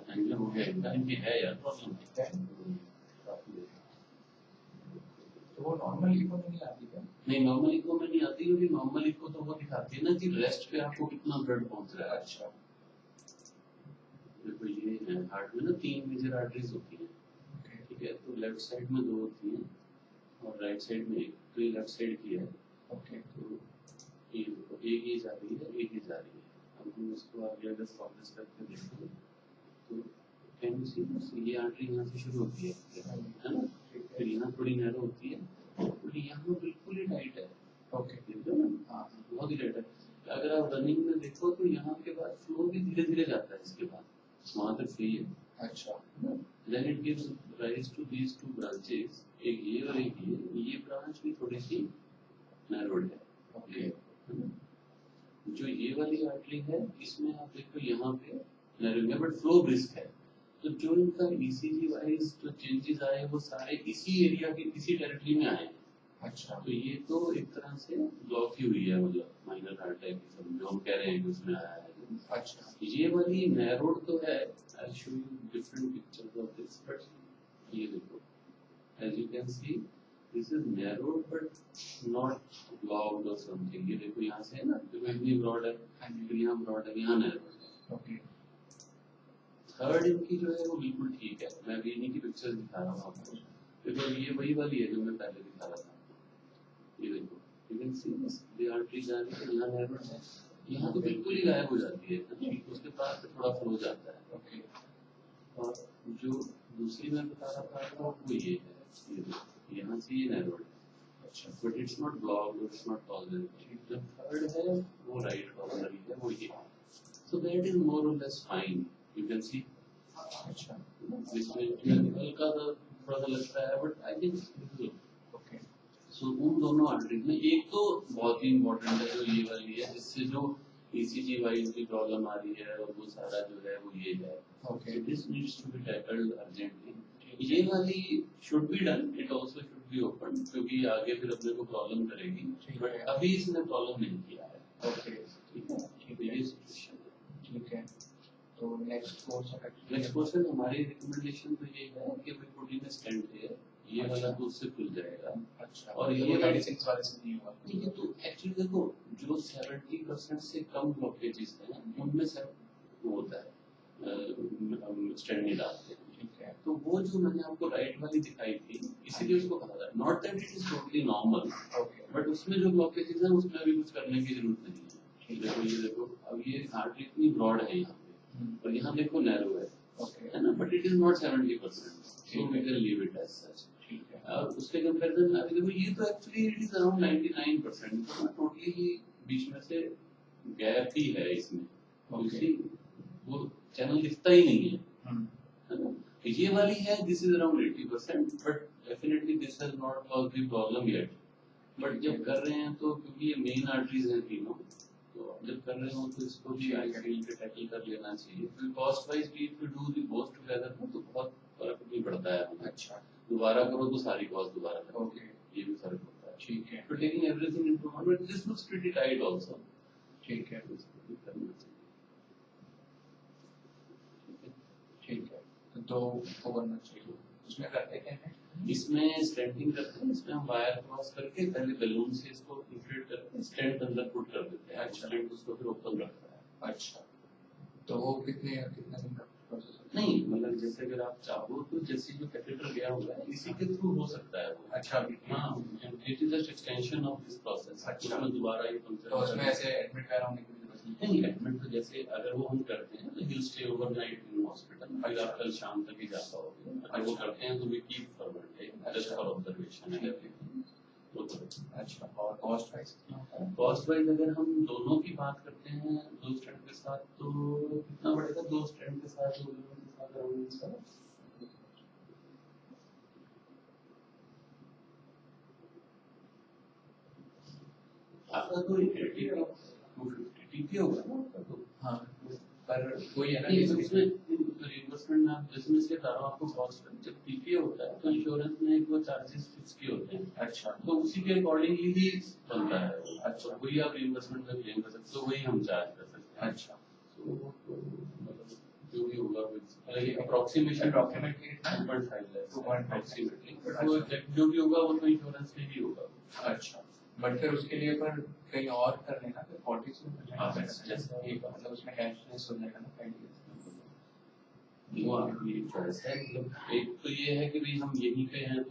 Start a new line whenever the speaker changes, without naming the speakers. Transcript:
Angle हो गया इनका, इनकी है यार प्रॉब्लम है।
तो वो नॉर्मल इको में नहीं आती क्या?
नहीं, नॉर्मल इको में नहीं आती, क्योंकि नॉर्मल इको तो वो दिखाती है ना कि रेस्ट पे आपको कितना ब्लड पहुंच रहा है।
अच्छा,
देखो ये है हार्ट में ना 3 मेजर आर्टरीज होती हैं, ठीक है, तो लेफ्ट साइड में 2 होती हैं और राइट साइड में 1, तो ये लेफ्ट साइड की है।
ओके,
तो ये देखो एक ही जा रही है, एक ही जा रही है। अब हम इसको आगे अगर सॉल्व करके देखें तो कैन यू सी, ये आर्टरी यहाँ से शुरू होती है ना, फिर यहाँ थोड़ी नैरो होती है, फिर यहाँ बिल्कुल ही टाइट है।
ओके,
देखो ना, हाँ बहुत ही टाइट है। अगर आप रनिंग में देखो तो यहाँ के बाद फ्लो भी धीरे धीरे जाता है, इसके बाद वहाँ तक फ्री है।
अच्छा,
Then it gives rise to these two branches, एक ये और एक ये ब्रांच भी थोड़ी सी नैरोड है।
ओके,
जो ये वाली आर्टरी है इसमें आप देखो यहाँ पे नैरोड है बट फ्लो ब्रिस्क है। तो जो इनका ईसीजी वाइज जो चेंजेस आए वो सारे इसी एरिया के इसी टेरिटरी में आए।
अच्छा,
तो ये तो एक तरह से ब्लॉक ही हुई है, मतलब माइनर हार्ट अटैक जो हम कह रहे हैं कि उसमें आया है।
अच्छा,
ये वाली नैरोड तो है, I'll show you different pictures of this, but ये देखो, as you can see, this is narrowed but not blocked or something. ये देखो यहाँ से है ना, देखो इतनी ब्रॉड है, फिर यहाँ ब्रॉड है, यहाँ नैरोड है।
ओके,
थर्ड इनकी जो है वो बिल्कुल ठीक है, मैं अभी इन्हीं की पिक्चर दिखा रहा हूँ आपको। देखो ये वही वाली है जो मैं पहले दिखा रहा था, ये देखो, you can see this, the artery जा रही है, यहाँ नैरोड है, यहाँ तो बिल्कुल ही गायब हो जाती है, उसके बाद से थोड़ा फ्लो जाता है।
ओके,
और जो दूसरी मैं बता रहा था वो ये है, ये देखो यहाँ से ये नैरोड है,
अच्छा,
but it's not blocked, it's not positive. जो थर्ड है वो राइट कॉर्नर है, वो ये, सो दैट इज मोर और less fine, you can see.
अच्छा,
इसमें हल्का सा थोड़ा सा लगता है, बट आई थिंक
ओके,
सो उन दोनों आर्टरीज में एक तो बहुत ही इम्पोर्टेंट है जो ये वाली है, जिससे जो ईसीजी वाइज की प्रॉब्लम आ रही है और वो सारा जो है वो ये है।
Okay,
So this needs to be tackled urgently. ये वाली should be done, it also should be open, क्योंकि आगे फिर अपने को प्रॉब्लम करेगी, बट अभी इसने प्रॉब्लम नहीं किया है।
ओके,
ठीक है,
ठीक
तो
है,
ये सिचुएशन है।
ठीक है। तो नेक्स्ट कोर्स
नेक्स्ट क्वेश्चन, हमारी रिकमेंडेशन तो ये है कि भाई प्रोटीन स्टेंट है, ये वाला तो उससे खुल जाएगा।
अच्छा,
और ये
मेडिसिन वाले से नहीं हुआ?
ठीक है, तो एक्चुअली देखो जो 70% से कम ब्लॉकेजेस हैं उनमें से वो होता है स्टेंट नहीं डालते हैं।
ठीक है,
तो वो जो मैंने आपको राइट वाली दिखाई थी, इसीलिए उसको कहा था, not that it is totally normal,
okay,
but उसमें जो ब्लॉकेजेस हैं उसमें अभी कुछ करने की जरूरत नहीं है। देखो ये देखो, अब ये आर्टरी इतनी ब्रॉड है यहाँ पे और यहाँ देखो नैरो है,
ओके,
है ना, but it is not 70%, so we can leave it as such.
ठीक है,
और उसके कंपैरिजन में अभी देखो ये तो एक्चुअली इट इज अराउंड 99%, तो टोटली ही बीच में से गैप ही है इसमें,
ओके,
वो चैनल दिखता ही नहीं है,
हम्म,
है ना। ये वाली है, this is around 80%, but definitely this has not caused the problem yet. But जब कर रहे हैं तो क्योंकि ये मेन आर्टरीज हैं तीनों, तो जब कर रहे हो तो इसको भी आई फील के टैकल कर लेना चाहिए। फिर कॉस्ट वाइज भी if you do the both together तो बहुत फर्क भी पड़ता है हमें।
अच्छा,
दोबारा करो तो सारी कॉस्ट दोबारा करो,
ओके,
ये भी फर्क होता है।
ठीक है,
तो taking everything into account, but this looks pretty tight also.
ठीक है, ठीक है। तो दो को बनना चाहिए। उसमें करते क्या है?
इसमें स्टेंटिंग करते हैं, इसमें हम वायर क्रॉस करके पहले बैलून से इसको इंफ्लेट करके स्टेंट अंदर पुट कर देते हैं।
अच्छा।
स्टेंट उसको फिर ओपन रखता है।
अच्छा, तो वो कितने दिन का प्रोसेस होता है?
नहीं, मतलब जैसे अगर आप चाहो तो जैसे जो कैथेटर गया हुआ है इसी के थ्रू हो सकता है वो।
अच्छा,
हाँ, it is just extension of this process.
अच्छा।
उसमें दोबारा ये फंक्शन
तो उसमें ऐसे एडमिट वगैरह होने की जरूरत नहीं?
नहीं, एडमिट तो जैसे अगर वो हम करते हैं तो you stay overnight in hospital, फिर आप कल शाम तक ही जा पाओगे। अगर वो करते हैं तो we keep forward just for observation and everything.
अच्छा, और कॉस्ट वाइज कितना होता है?
कॉस्ट वाइज अगर हम दोनों की बात करते हैं, दो स्टेंट के साथ तो कितना पड़ेगा? दो स्टेंट के साथ अराउंड इसका आपका तो 250 टीपी होगा ना आपका तो।
हाँ, पर कोई है ना
नहीं, उसमें रिइंबर्समेंट में आप जैसे मैं इसलिए बता रहा हूँ आपको कॉस्ट जब टीपी होता है तो इंश्योरेंस में एक वो चार्जेस फिक्स किए होते हैं।
अच्छा,
तो उसी के अकॉर्डिंगली ही बनता है। अच्छा, वही आप रिइंबर्समेंट में क्लेम कर सकते हो, वही हम चार्ज कर सकते हैं।
अच्छा,
तो मतलब जो भी होगा अप्रोक्सीमेशन
Approximately कितना?
2.5 लाख
2.5
अप्रोक्सीमेटली, तो जो भी होगा वो तो इंश्योरेंस में भी होगा।
अच्छा, बट फिर उसके लिए पर कहीं और कर लेना फिर 40 से
हाँ, yes.
ये मतलब उसमें कैशलेस हो जाएगा ना पहले।
वो आपकी चॉइस है, मतलब एक तो ये है कि भाई हम यहीं पे हैं तो